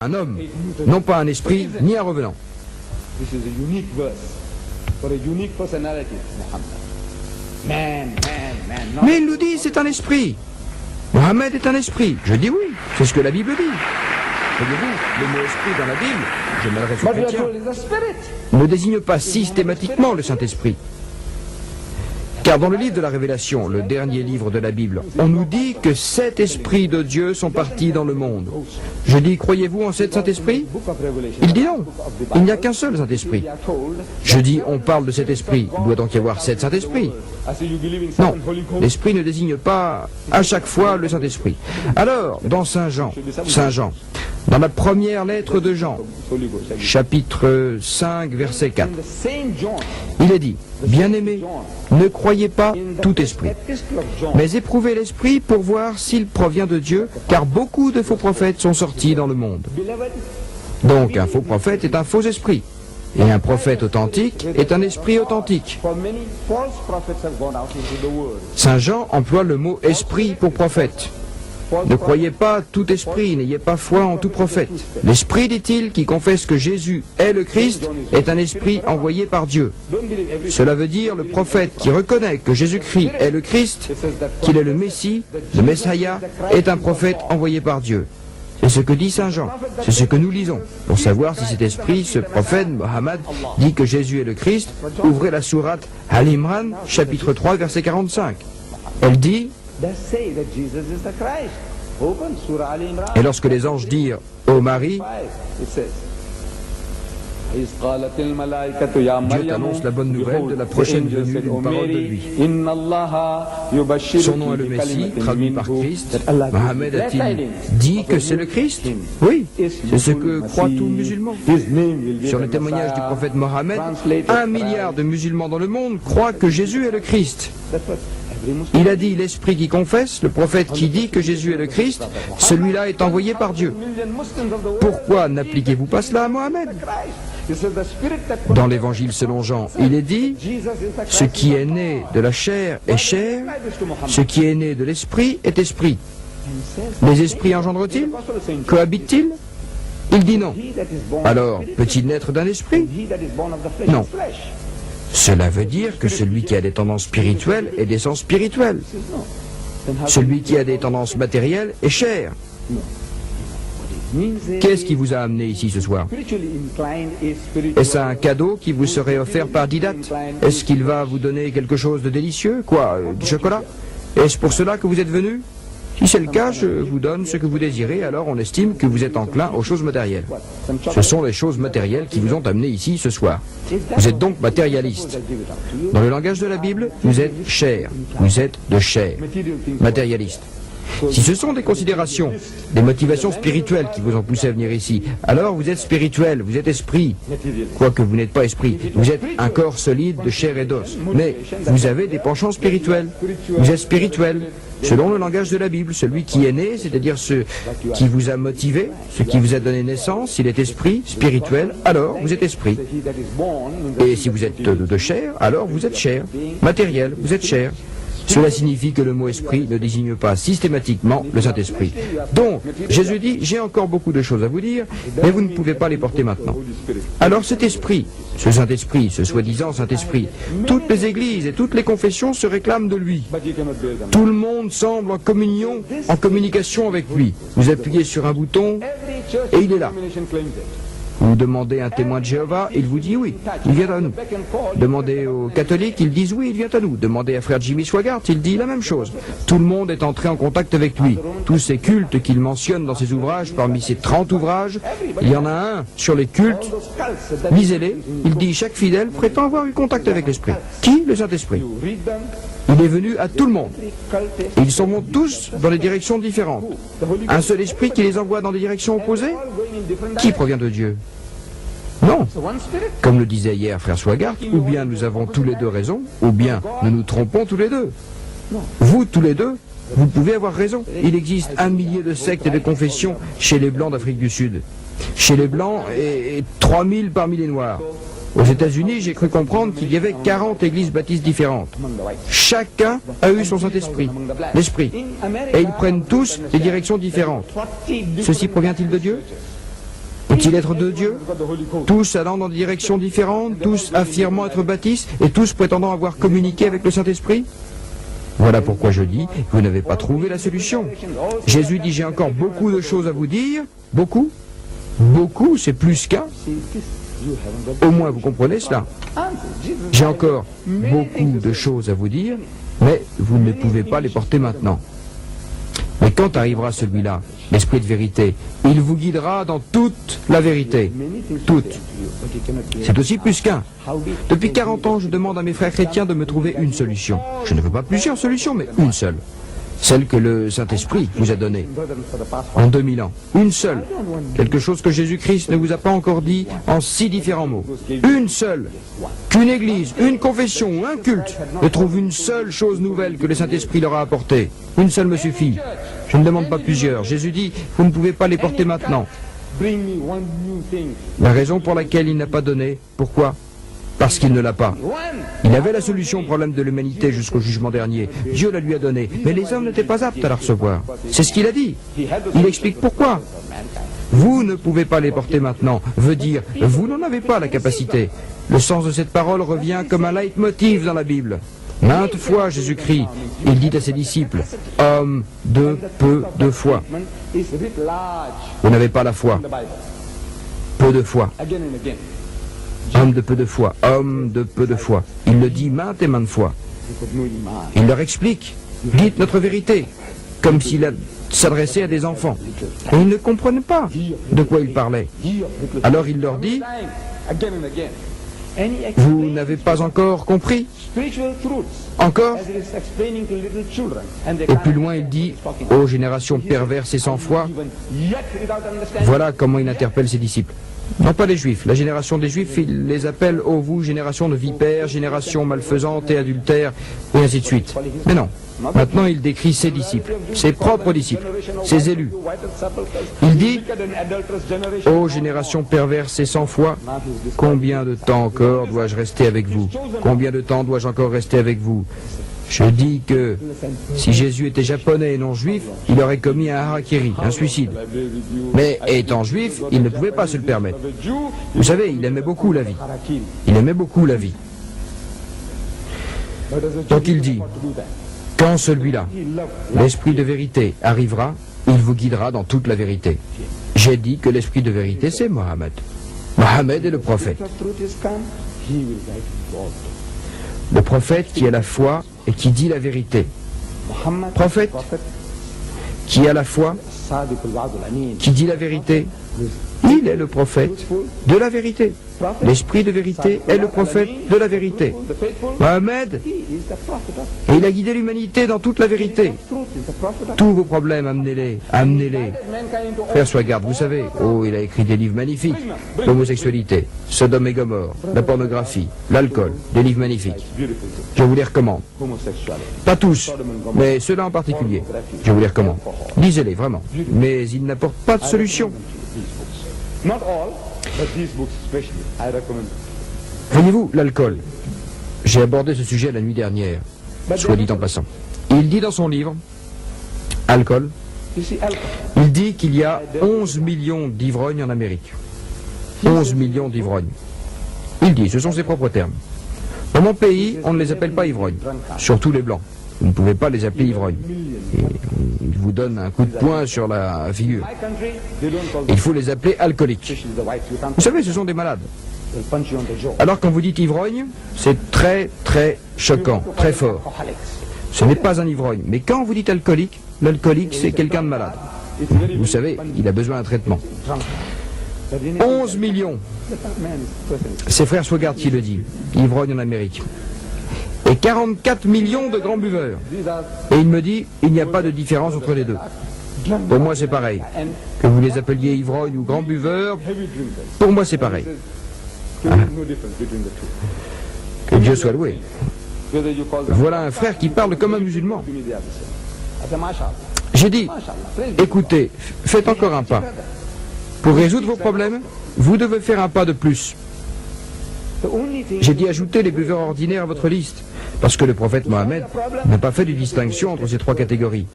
un homme, non pas un esprit ni un revenant. Mais il nous dit c'est un esprit. Mohammed est un esprit. Je dis oui, c'est ce que la Bible dit. Voyez-vous, le mot esprit dans la Bible, je m'adresse aux chrétiens, ne désigne pas systématiquement le Saint-Esprit. Car dans le livre de la Révélation, le dernier livre de la Bible, on nous dit que 7 esprits de Dieu sont partis dans le monde. Je dis, croyez-vous en 7 Saint-Esprits? Il dit non, il n'y a qu'un seul Saint-Esprit. Je dis, on parle de cet esprit, il doit donc y avoir 7 Saint-Esprits. Non, l'Esprit ne désigne pas à chaque fois le Saint-Esprit. Alors, dans Saint Jean, dans la première lettre de Jean, chapitre 5, verset 4, il est dit, bien-aimés, ne croyez pas tout esprit, mais éprouvez l'esprit pour voir s'il provient de Dieu, car beaucoup de faux prophètes sont sortis dans le monde. Donc un faux prophète est un faux esprit, et un prophète authentique est un esprit authentique. Saint Jean emploie le mot esprit pour prophète. Ne croyez pas tout esprit, n'ayez pas foi en tout prophète. L'esprit, dit-il, qui confesse que Jésus est le Christ, est un esprit envoyé par Dieu. Cela veut dire le prophète qui reconnaît que Jésus-Christ est le Christ, qu'il est le Messie, le Messiah, est un prophète envoyé par Dieu. C'est ce que dit Saint Jean, c'est ce que nous lisons. Pour savoir si cet esprit, ce prophète, Mohammed, dit que Jésus est le Christ, ouvrez la sourate Al-Imran, chapitre 3, verset 45. Elle dit... Et lorsque les anges dirent au Marie, Dieu t'annonce la bonne nouvelle de la prochaine venue d'une parole de lui. Son nom est le Messie, traduit par Christ. Mohammed a-t-il dit que c'est le Christ? Oui, c'est ce que croit tout musulman. Sur le témoignage du prophète Mohammed, 1 milliard de musulmans dans le monde croient que Jésus est le Christ. Il a dit l'esprit qui confesse, le prophète qui dit que Jésus est le Christ, celui-là est envoyé par Dieu. Pourquoi n'appliquez-vous pas cela à Mohammed? Dans l'évangile selon Jean, il est dit, ce qui est né de la chair est chair, ce qui est né de l'esprit est esprit. Les esprits engendrent-ils? Cohabitent-ils? Il dit non. Alors, peut-il naître d'un esprit? Non. Cela veut dire que celui qui a des tendances spirituelles est d'essence spirituelle. Celui qui a des tendances matérielles est chair. Qu'est-ce qui vous a amené ici ce soir? Est-ce un cadeau qui vous serait offert par Didat? Est-ce qu'il va vous donner quelque chose de délicieux? Quoi? Du chocolat? Est-ce pour cela que vous êtes venu? Si c'est le cas, je vous donne ce que vous désirez, alors on estime que vous êtes enclin aux choses matérielles. Ce sont les choses matérielles qui vous ont amené ici ce soir. Vous êtes donc matérialiste. Dans le langage de la Bible, vous êtes chair, vous êtes de chair, matérialiste. Si ce sont des considérations, des motivations spirituelles qui vous ont poussé à venir ici, alors vous êtes spirituel, vous êtes esprit. Quoique vous n'êtes pas esprit, vous êtes un corps solide de chair et d'os. Mais vous avez des penchants spirituels. Vous êtes spirituel. Selon le langage de la Bible, celui qui est né, c'est-à-dire ce qui vous a motivé, ce qui vous a donné naissance, il est esprit, spirituel, alors vous êtes esprit. Et si vous êtes de chair, alors vous êtes chair, matériel, vous êtes chair. Cela signifie que le mot esprit ne désigne pas systématiquement le Saint-Esprit. Donc, Jésus dit, j'ai encore beaucoup de choses à vous dire, mais vous ne pouvez pas les porter maintenant. Alors cet esprit, ce Saint-Esprit, ce soi-disant Saint-Esprit, toutes les églises et toutes les confessions se réclament de lui. Tout le monde semble en communion, en communication avec lui. Vous appuyez sur un bouton et il est là. Vous demandez à un témoin de Jéhovah, il vous dit oui, il vient à nous. Demandez aux catholiques, ils disent oui, il vient à nous. Demandez à frère Jimmy Swaggart, il dit la même chose. Tout le monde est entré en contact avec lui. Tous ces cultes qu'il mentionne dans ses ouvrages, parmi ses 30 ouvrages, il y en a un sur les cultes, lisez-les, il dit chaque fidèle prétend avoir eu contact avec l'Esprit. Qui? Le Saint-Esprit. Il est venu à tout le monde. Et ils s'en vont tous dans des directions différentes. Un seul esprit qui les envoie dans des directions opposées? Qui provient de Dieu? Non. Comme le disait hier frère Swaggart, ou bien nous avons tous les deux raison, ou bien nous nous trompons tous les deux. Vous, tous les deux, vous pouvez avoir raison. Il existe 1 millier de sectes et de confessions chez les Blancs d'Afrique du Sud. Chez les Blancs et 3000 parmi les Noirs. Aux États-Unis, j'ai cru comprendre qu'il y avait 40 églises baptistes différentes. Chacun a eu son Saint-Esprit, l'Esprit. Et ils prennent tous des directions différentes. Ceci provient-il de Dieu? Peut-il être de Dieu? Tous allant dans des directions différentes, tous affirmant être baptistes et tous prétendant avoir communiqué avec le Saint-Esprit? Voilà pourquoi je dis, vous n'avez pas trouvé la solution. Jésus dit, j'ai encore beaucoup de choses à vous dire. Beaucoup? Beaucoup, c'est plus qu'un. Au moins vous comprenez cela. J'ai encore beaucoup de choses à vous dire, mais vous ne pouvez pas les porter maintenant. Mais quand arrivera celui-là, l'Esprit de vérité, il vous guidera dans toute la vérité. Toute. C'est aussi plus qu'un. Depuis 40 ans, je demande à mes frères chrétiens de me trouver une solution. Je ne veux pas plusieurs solutions, mais une seule. Celle que le Saint-Esprit vous a donnée en 2000 ans. Une seule. Quelque chose que Jésus-Christ ne vous a pas encore dit en 6 différents mots. Une seule. Qu'une église, une confession ou un culte ne trouve une seule chose nouvelle que le Saint-Esprit leur a apportée. Une seule me suffit. Je ne demande pas plusieurs. Jésus dit, vous ne pouvez pas les porter maintenant. La raison pour laquelle il n'a pas donné, pourquoi? Parce qu'il ne l'a pas. Il avait la solution au problème de l'humanité jusqu'au jugement dernier. Dieu la lui a donnée, mais les hommes n'étaient pas aptes à la recevoir. C'est ce qu'il a dit. Il explique pourquoi. Vous ne pouvez pas les porter maintenant, veut dire, vous n'en avez pas la capacité. Le sens de cette parole revient comme un leitmotiv dans la Bible. Maintes fois, Jésus-Christ, il dit à ses disciples, « Homme de peu de foi. » Vous n'avez pas la foi. Peu de foi. Homme de peu de foi, homme de peu de foi. Il le dit maintes et maintes fois. Il leur explique, dites notre vérité, comme s'il s'adressait à des enfants. Et ils ne comprenaient pas de quoi il parlait. Alors il leur dit, vous n'avez pas encore compris? Encore? Et plus loin il dit, ô génération perverse et sans foi, voilà comment il interpelle ses disciples. Non pas les Juifs, la génération des Juifs, il les appelle, ô vous, génération de vipères, génération malfaisante et adultère, et ainsi de suite. Mais non, maintenant il décrit ses disciples, ses propres disciples, ses élus. Il dit, ô génération perverse et sans foi, combien de temps encore dois-je rester avec vous? Combien de temps dois-je encore rester avec vous? Je dis que si Jésus était japonais et non juif, il aurait commis un harakiri, un suicide. Mais étant juif, il ne pouvait pas se le permettre. Vous savez, il aimait beaucoup la vie. Il aimait beaucoup la vie. Donc il dit, quand celui-là, l'esprit de vérité, arrivera, il vous guidera dans toute la vérité. J'ai dit que l'esprit de vérité, c'est Mohammed. Mohammed est le prophète. Le prophète qui a la foi et qui dit la vérité. Prophète qui a la foi, qui dit la vérité. Il est le prophète de la vérité. L'esprit de vérité est le prophète de la vérité. Mohammed, et il a guidé l'humanité dans toute la vérité. Tous vos problèmes, amenez-les, amenez-les. Frère Swigart, vous savez, oh, il a écrit des livres magnifiques. L'homosexualité, Sodome et Gomorre, la pornographie, l'alcool, des livres magnifiques. Je vous les recommande. Pas tous, mais ceux-là en particulier. Je vous les recommande. Lisez-les, vraiment. Mais ils n'apportent pas de solution. Voyez-vous, l'alcool. J'ai abordé ce sujet la nuit dernière, soit dit en passant. Il dit dans son livre, Alcool, il dit qu'il y a 11 millions d'ivrognes en Amérique. 11 millions d'ivrognes. Il dit, ce sont ses propres termes. Dans mon pays, on ne les appelle pas ivrognes, surtout les blancs. Vous ne pouvez pas les appeler ivrognes. Il vous donne un coup de poing sur la figure. Il faut les appeler alcooliques. Vous savez, ce sont des malades. Alors quand vous dites ivrogne, c'est très très choquant, très fort. Ce n'est pas un ivrogne. Mais quand vous dites alcoolique, l'alcoolique c'est quelqu'un de malade. Vous savez, il a besoin d'un traitement. 11 millions. C'est frère Swigart qui le dit. Ivrogne en Amérique. Et 44 millions de grands buveurs. Et il me dit, il n'y a pas de différence entre les deux. Pour moi c'est pareil. Que vous les appeliez ivrognes ou grands buveurs, pour moi c'est pareil. Ah. Que Dieu soit loué. Voilà un frère qui parle comme un musulman. J'ai dit, écoutez, faites encore un pas. Pour résoudre vos problèmes, vous devez faire un pas de plus. J'ai dit ajoutez les buveurs ordinaires à votre liste, parce que le prophète Mohammed n'a pas fait de distinction entre ces trois catégories.